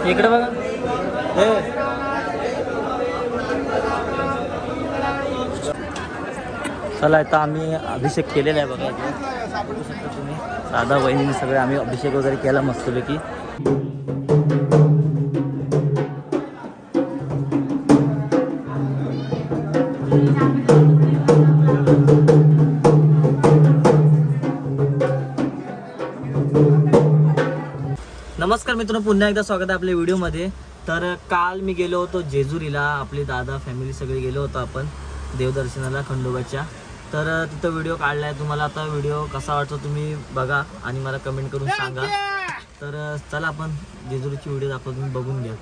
इकडे बघा. चला आता आम्ही अभिषेक केलेला आहे बघा. बघू शकता तुम्ही दादा वहिनी सगळे आम्ही अभिषेक वगैरे केला मस्तपैकी. नमस्कार मित्रांनो, पुन्हा एकदा स्वागत आहे आपल्या व्हिडिओमध्ये. तर काल मी गेलो होतो जेजुरीला, आपली दादा फॅमिली सगळी गेलो होतो आपण देवदर्शनाला खंडोबाच्या. तर तिथं व्हिडिओ काढला आहे. तुम्हाला आता व्हिडिओ कसा वाटतो तुम्ही बघा आणि मला कमेंट करून सांगा. तर चला आपण जेजुरीची व्हिडिओ दाखवतो, तुम्ही बघून घ्या.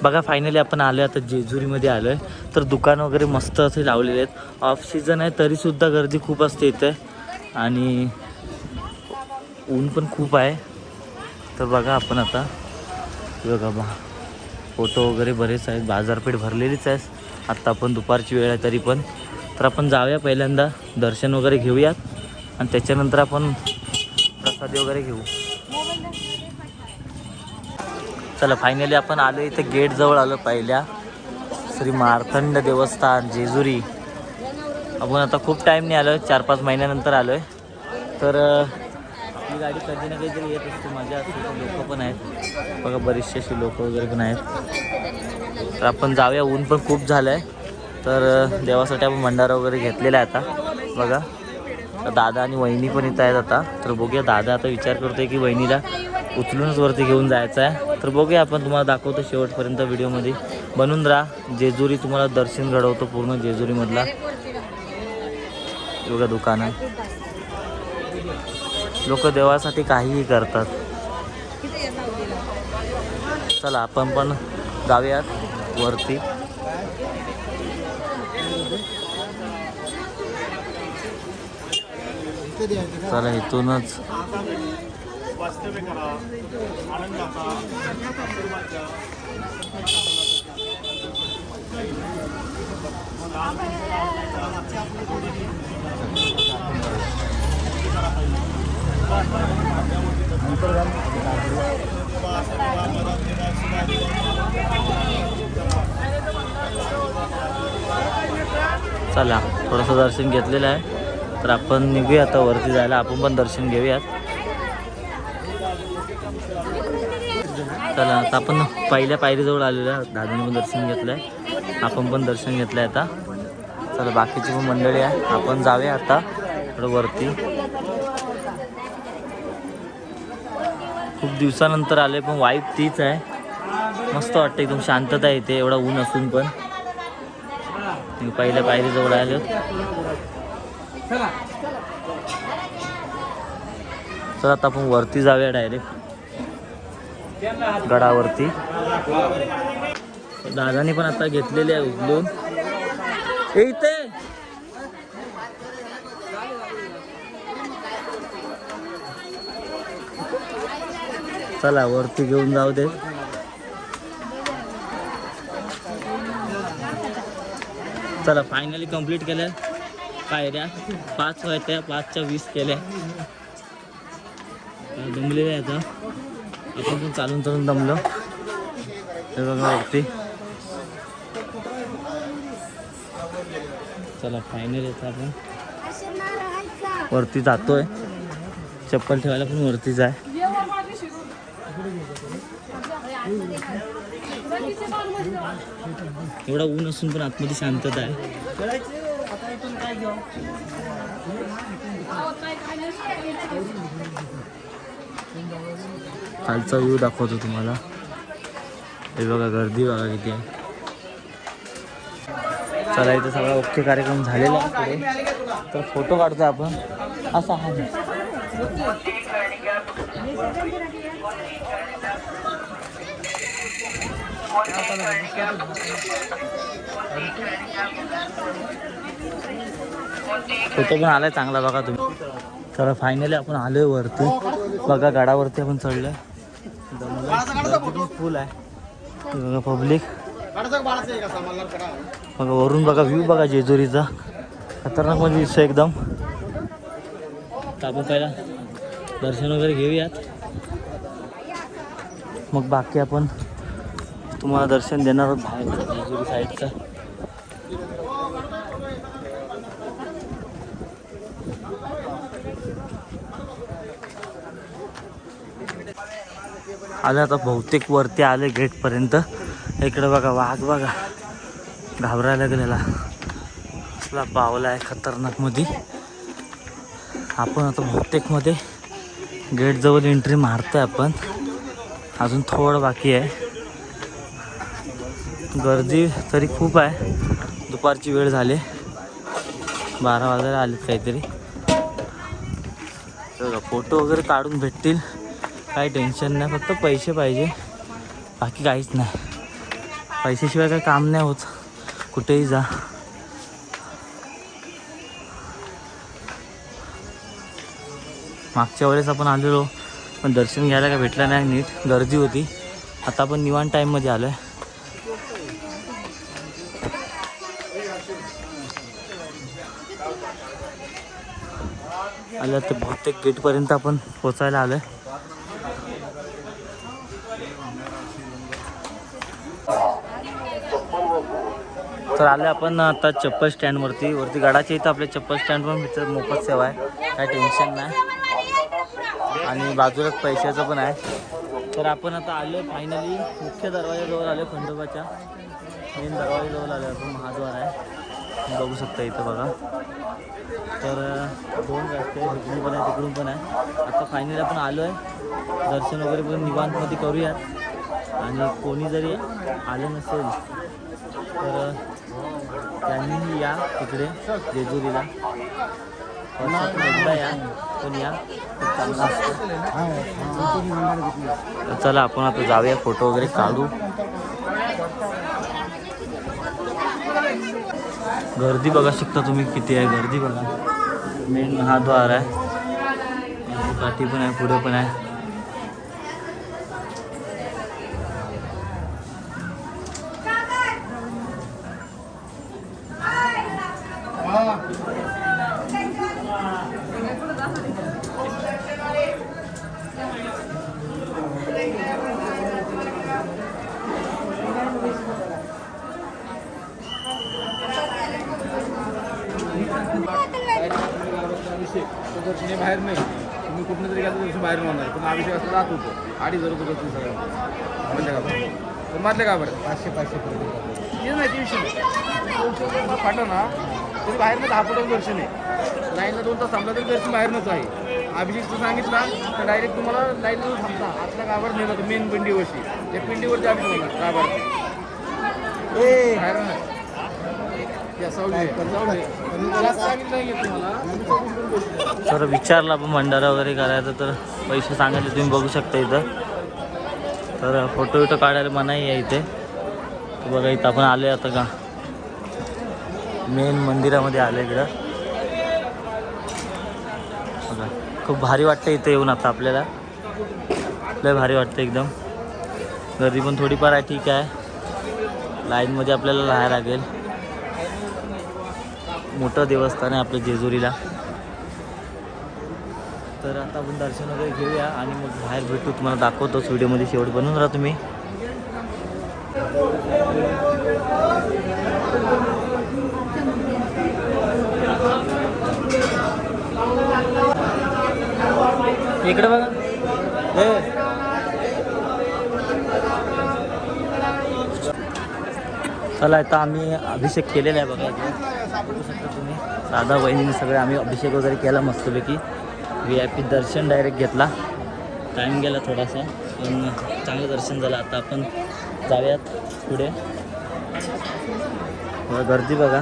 बघा फायनली आपण आलो आहे आता जेजुरीमध्ये आलो आहे. तर दुकान वगैरे मस्त असे लावलेले आहेत. ऑफ सीझन आहे तरीसुद्धा गर्दी खूप असते इथे आणि ऊन पण खूप आहे. तर बघा आपण आता बघा फोटो वगैरे बरेच आहेत. बाजारपेठ भरलेलीच आहे. आत्ता आपण दुपारची वेळ आहे तरी पण. तर आपण जाऊया पहिल्यांदा दर्शन वगैरे घेऊयात आणि त्याच्यानंतर आपण प्रसादी वगैरे घेऊ. चला फायनली आपण आलो इथे गेटजवळ आलो पहिल्या श्री मार्तंड देवस्थान जेजुरी. आपण आता खूप टाईमने आलो आहे, 4-5 महिन्यानंतर आलो आहे. तर आपली गाडी कधी ना कधीतरी येत असते, मजा असते. लोक पण आहेत बघा, बरेचसे असे लोक वगैरे पण आहेत. तर आपण जाऊया, ऊन पण खूप झालं आहे. तर देवासाठी आपण भंडारा वगैरे घेतलेला आहे आता बघा. दादा आणि वहिनी पण इथं आहेत आता. तर बघूया, दादा आता विचार करतोय की वहिनीला उचलूनच वरती घेऊन जायचं आहे. तर बघूया, आपण तुम्हाला दाखवतो शेवटपर्यंत व्हिडिओमध्ये बनून राहा. जेजुरी तुम्हाला दर्शन घडवतो पूर्ण जेजुरीमधला. बघा दुकान आहे, लोक देवासाठी काहीही करतात. चला आपण पण जाऊयात वरती. चला इथूनच चला थोडंसं दर्शन घेतलेलं आहे. तर आपण निघूया आता वरती जायला. आपण पण दर्शन घेऊयात. चला आता आपण पहिल्या पायरीजवळ आलेलो आहे. दादाने पण दर्शन घेतलं आहे, आपण पण दर्शन घेतलं आहे आता. चला बाकीची पण मंडळी आहे, आपण जाऊया आता थोडं वरती. खूप दिवसानंतर आले पण वाईब तीच आहे. मस्त वाटतं, एकदम शांतता आहे इथे एवढा ऊन असून पण. पहिल्या पायरीजवळ आलो. चला आता आपण वरती जाऊया डायरेक्ट गडावरती. दादाने पण आता घेतलेले आहे उचलून. इथे चला वरती घेऊन जाऊ दे. चला फायनली कंप्लीट केल्या पायऱ्या. 5 होत्या, 5च्या 20 केल्या. दमलेले आहे आता आपण पण, चालून चालून दमलो. हे बघा वरती. चला फायनली आता आपण वरती जातोय. चप्पल ठेवायला पण वरतीच आहे. एवढा ऊन असून पण आतमध्ये शांतता आहे. खालचा व्ह्यू दाखवतो तुम्हाला. हे बघा गर्दी बघा किती आहे. चला इथे सगळा ओके कार्यक्रम झालेला आहे पुढे. तर फोटो काढतोय आपण असा हा. फोटो पण आलाय चांगला बघा तुम्ही. तर फायनली आपण आलोय वरती बघा. गडावरती आपण चढलोय. फुल आहे बघा पब्लिक. बघा वरून बघा व्ह्यू बघा जेजुरीचा. खतरनाक मध्ये दिसतो एकदम. तर आपण पहिला दर्शन वगैरे घेऊयात. मग बाकी आपण तुम्हाला दर्शन देणार आहोत बाहेरचं जेजुरी साईडचं. आलं आता बहुतेक वरती आले गेटपर्यंत. इकडे बघा वाघ बघा घाबरायला गेलेला असला पावला आहे खतरनाक मध्ये. आपण आता बहुतेक मध्ये गेटजवळ एंट्री मारतोय आपण. अजून थोडं बाकी आहे. गर्दी तरी खूप आहे. दुपारची वेळ झाली 12 वाजायला आलेत काहीतरी. फोटो वगैरे काढून भेटतील काही टेन्शन नाही. फक्त पैसे पाहिजे बाकी काहीच नाही. पैशाशिवाय काही काम नाही होत कुठेही जा. मागच्या वेळेस आपण आलेलो पण दर्शन घ्यायला काय भेटलं नाही नीट. गर्दी होती. आता आपण निवांत टाईममध्ये आलो आहे. आलं ते बहुतेक गेटपर्यंत आपण पोचायला आलो आहे. तर आले आपण आता चप्पल स्टँडवरती. वरती गडाच्या इथं आपल्या चप्पल स्टँड पण भेटतात. मोफत सेवा आहे काय टेन्शन नाही. आणि बाजूलाच पैशाचं पण आहे. तर आपण आता आलो फायनली मुख्य दरवाजाजवळ आलो. खंडोबाच्या मेन दरवाजाजवळ आलो आपण. महाद्वार आहे बघू शकता इथं बघा. तर 2 रस्ते इकडून पण आहे तिकडून पण आहे. आता फायनली आपण आलो आहे. दर्शन वगैरे पण निवांतमध्ये करूयात. आणि कोणी जरी आलं नसेल तर त्यांनी या तिकडे जेजुरीला. एकदा या पण या चांगला असतं. चला आपण आता जाऊया फोटो वगैरे काढू. गर्दी बघा शकता तुम्ही किती आहे. गर्दी बघा. मेन महाद्वार आहे. काठी पण आहे पुढे पण आहे. दर्शनी बाहेर नाही. तुम्ही कुठनं तरी गेलं दर्शन बाहेर होणार. पण अभिषेक असं राहत होतो 2,500 रुपये दर्शन सगळं म्हटलं का बरं. पण मारले का बरं 500 तिथे नाही 300 फाटा ना तरी बाहेर नाही. 10 फुटाचं दर्शन आहे. लाईनला 2 तास थांबला तरी दर्शन बाहेरनंच आहे. अभिषेकचं सांगितलं तर डायरेक्ट तुम्हाला लाईनला थांबता आतल्या गावावर नेलं होतं मेन पिंडीवरची. त्या पिंडीवरती अभिषेक होणार गावावरती बाहेर नाही. सर विचारलं आपण भंडारा वगैरे करायचं तर पैसे सांगितले तुम्ही बघू शकता इथं. तर फोटो विटो काढायला मनाई आहे इथे. तर बघा इथं आपण आलो आता का मेन मंदिरामध्ये आलो इकडं. बघा खूप भारी वाटतं इथं येऊन. आता आपल्याला लय भारी वाटतं एकदम. गर्दी पण थोडीफार आहे ठीक आहे. लाईनमध्ये आपल्याला राहायला लागेल. मोठं देवस्थान आहे आपलं जेजुरीला. तर आता आपण दर्शन वगैरे घेऊया आणि मग बाहेर भेटू. तुम्हाला दाखवतोच व्हिडिओमध्ये शेवट बनवून राहा तुम्ही. इकडे बघा. चला आता आम्ही अभिषेक केलेला आहे बघा. बघू शकता तुम्ही दादा वहिनीने सगळे आम्ही अभिषेक वगैरे केला मस्तपैकी. VIP दर्शन डायरेक्ट घेतला. टाईम गेला थोडासा पण चांगलं दर्शन झालं. आता आपण जाऊयात पुढे. गर्दी बघा.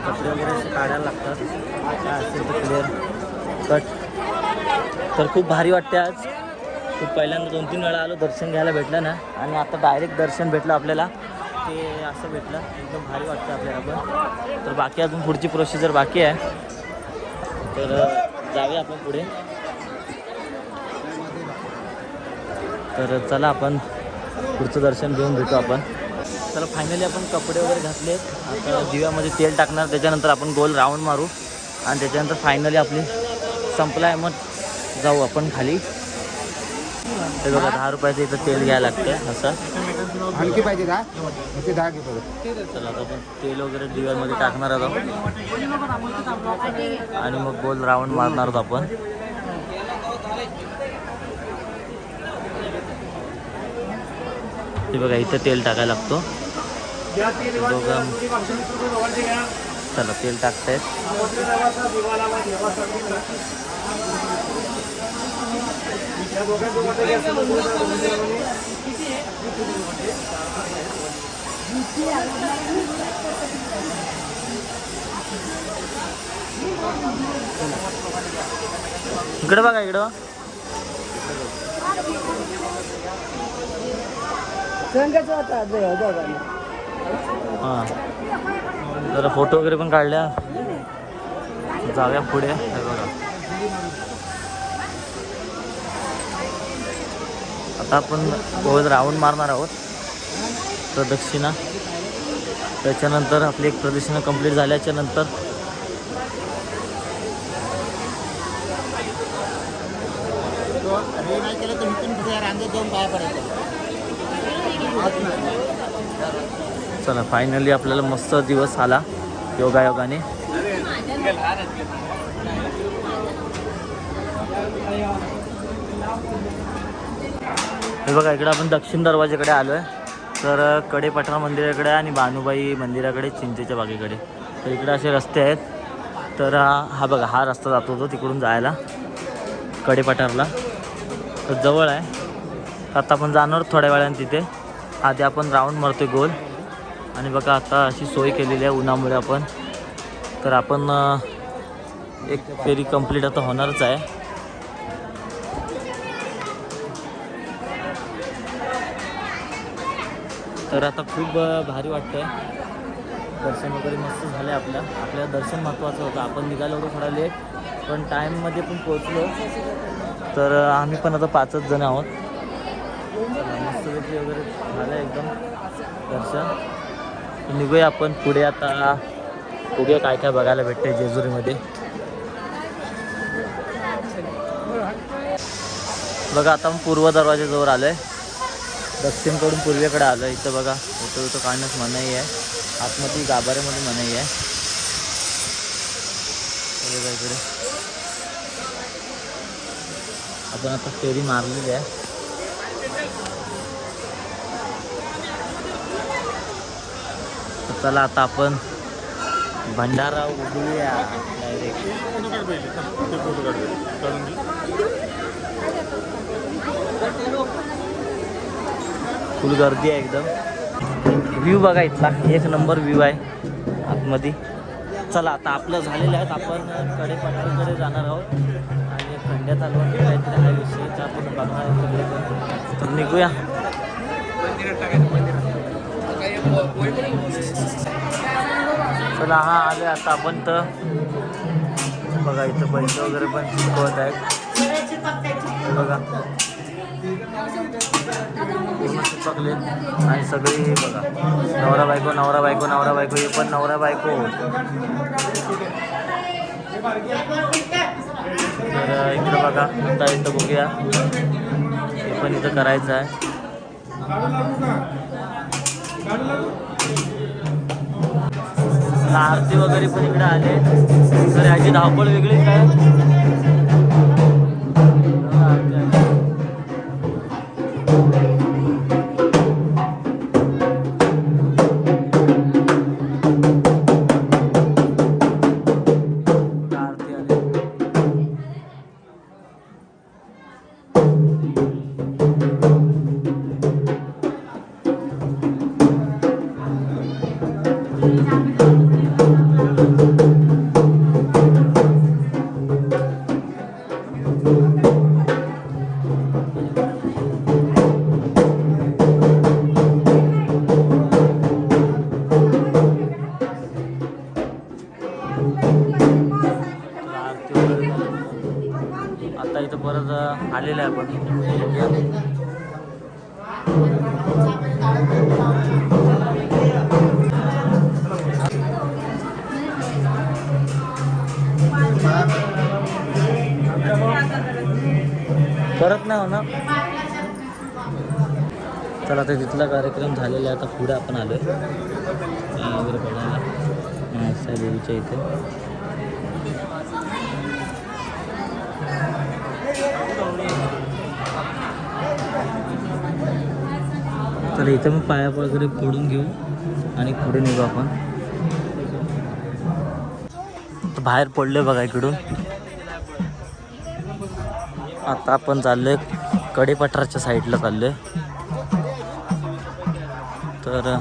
कपडे वगैरे असे काढायला लागतात काय असेल तर क्लिअर कट. तर खूप भारी वाटते आज. खूप पहिल्यांदा 2-3 वेळा आलो दर्शन घ्यायला भेटलं ना. आणि आता डायरेक्ट दर्शन भेटलं आपल्याला. ते असं भेटलं एकदम भारी वाटतं आपल्याला पण. तर बाकी अजून पुढची प्रोसिजर बाकी आहे. तर जाऊया आपण पुढे. तर चला आपण पुढचं दर्शन घेऊन भेटू आपण. तर फायनली आपण कपडे वगैरे घातले. आता दिव्यामध्ये तेल टाकणार. त्याच्यानंतर आपण गोल राऊंड मारू आणि त्याच्यानंतर फायनली आपली संपला आहे. मग जाऊ आपण खाली. हे बघा 10 रुपयाचं इथं तेल घ्यायला लागतं असं. आणखी पाहिजे 10 ते 10 घे परत. चला आता आपण तेल वगैरे दिव्यामध्ये टाकणार आहोत आणि मग गोल राऊंड मारणार आहोत आपण. हे बघा इथं तेल टाकायला लागतो. दोघं चला तेल टाकतायत. इकडे बघा इकडं. हां जरा फोटो वगैरे पण काढल्या. जाऊया पुढे. हे बघा आता आपण गोल राऊंड मारणार आहोत प्रदक्षिणा. त्याच्यानंतर आपली एक प्रदक्षिणा कंप्लीट झाल्याच्या नंतर चला फायनली आपल्याला मस्त दिवस आला योगायोगाने. हे बघा इकडे आपण दक्षिण दरवाजाकडे आलो आहे. तर कडेपठार मंदिराकडे आणि भानुबाई मंदिराकडे, चिंचेच्या बागेकडे. तर इकडे असे रस्ते आहेत. तर हा बघा हा रस्ता जातो तो तिकडून जायला कडेपठारला. तर जवळ आहे. आता आपण जाणार थोड्या वेळाने तिथे. आधी आपण राऊंड मारतोय गोल. आणि बघा आता अशी सोय केलेली आहे उन्हामुळे आपण. तर आपण एक फेरी कंप्लीट आता होणारच आहे. तर आता खूप भारी वाटतंय. दर्शन वगैरे मस्त झालं आहे. आपल्याला दर्शन महत्त्वाचं होतं. आपण निघालो होतो थोडा लेट पण टाईममध्ये पण पोचलो. तर आम्ही पण आता 5च जण आहोत. मस्तपैकी वगैरे झालं एकदम दर्शन. निघूया आपण पुढे. आता बघूया काय काय बघायला भेटतंय जेजुरीमध्ये. बघा आता आपण पूर्व दरवाजाजवळ आलो आहे. दक्षिणकडून पूर्वेकडे आलो आहे. इथं बघा फोटो काढण्यास मनाई आहे. आतमध्ये गाभाऱ्यामध्ये मनाई आहे. बघा इकडे आपण आता फेरी मारलेली आहे. चला आता आपण भंडारा उघडूया डायरेक्ट. फुल गर्दी आहे एकदम. व्ह्यू बघा इथला एक नंबर व्ह्यू आहे आतमध्ये. चला आता आपलं झालेलं आहे. आपण कडेपठारकडे जाणार आहोत आणि खंड्यात आलो काहीतरी हा विषयचा आपण बघणार आहोत. तर निघूया. चला हा आले आता आपण. तर बघा इथं पैसे वगैरे पण शिकवत आहेत. बघा पूर्ण चिपकले आणि सगळी बघा नवरा बायको नवरा बायको नवरा बायको. हे पण नवरा बायको. तर इकडं बघा आता इथं बघूया. हे पण इथं करायचं आहे. आरती वगैरे पण इकडे आले. तर याची धावपळ वेगळीच आहे. आता इथं परत आलेलं आहे आपण. परत नाही होणार. चला आता तिथला कार्यक्रम झालेला आहे. आता पुढे आपण आलो आहे वगैरे बघायला महासाई देवीच्या इथे. तर इथं मग पाया वगैरे फोडून घेऊ आणि पुढे निघू आपण. बाहेर पडलोय बघा इकडून. आता आपण चाललोय कडेपठारच्या साईडला चाललोय. तर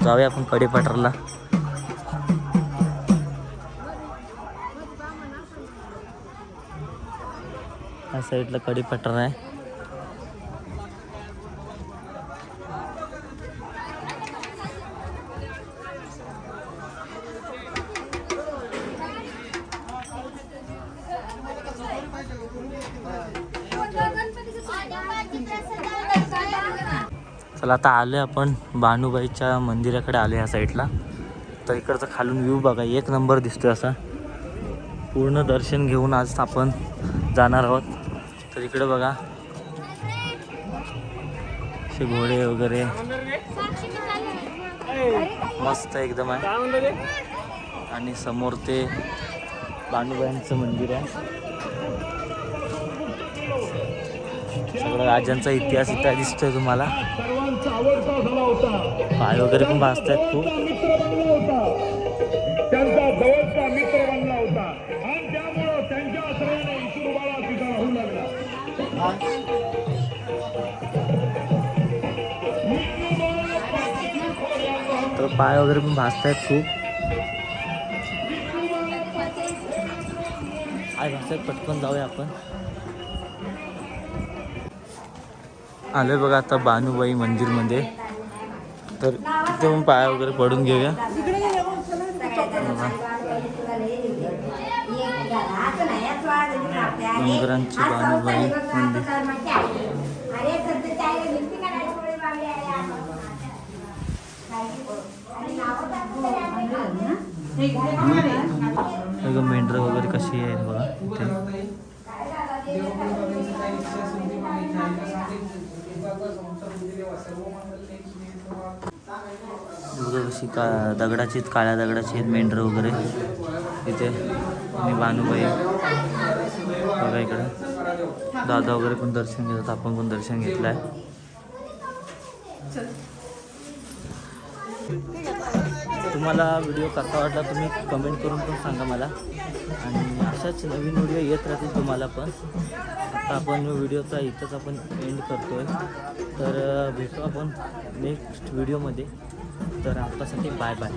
जाऊया आपण कडेपठारला. या साईडला कडेपठार आहे. चला आता आलोय आपण बानुबाईच्या मंदिराकडे आलो ह्या साईडला. तर इकडचं खालून व्ह्यू बघा, एक नंबर दिसतोय असा. पूर्ण दर्शन घेऊन आज आपण जाणार आहोत. तर इकडे बघा असे घोडे वगैरे मस्त एकदम आहे. आणि समोर ते बानुबाईंचं मंदिर आहे. सगळं राजांचा इतिहास इथं दिसतोय तुम्हाला. पाय वगैरे पण भाजतायत खूप. त्यांचा जवळचा मित्र बनला होता आणि त्यामुळं त्यांच्या आश्रयाने इशुरुबाला तिथं राहू लागला. तर पाय वगैरे पण भाजतायत खूप. पाय भाजतायत. पटकन जाऊया आपण. आलोय बघा आता बानुबाई मंदिरमध्ये. तर तिथे पण पाया वगैरे पडून घेऊया. मंदिरांची बानुबाई मंदिर. मेंढरं वगैरे कशी आहेत बघा इथे. कशी दगडाची काळ्या दगडाची आहेत मेंढरं वगैरे इथे. आणि बानुबाई बघा इकडे. दादा वगैरे पण दर्शन घेतात. आपण पण दर्शन घेतलं आहे. तुम्हाला व्हिडिओ कसा वाटला तुम्ही कमेंट करून पण सांगा मला. आणि अशाच नवीन व्हिडिओ येत राहतील तुम्हाला पण. आता आपण व्हिडिओचा इथंच आपण एंड करतो आहे. तर भेटू आपण नेक्स्ट व्हिडिओमध्ये. तर आत्तासाठी बाय बाय.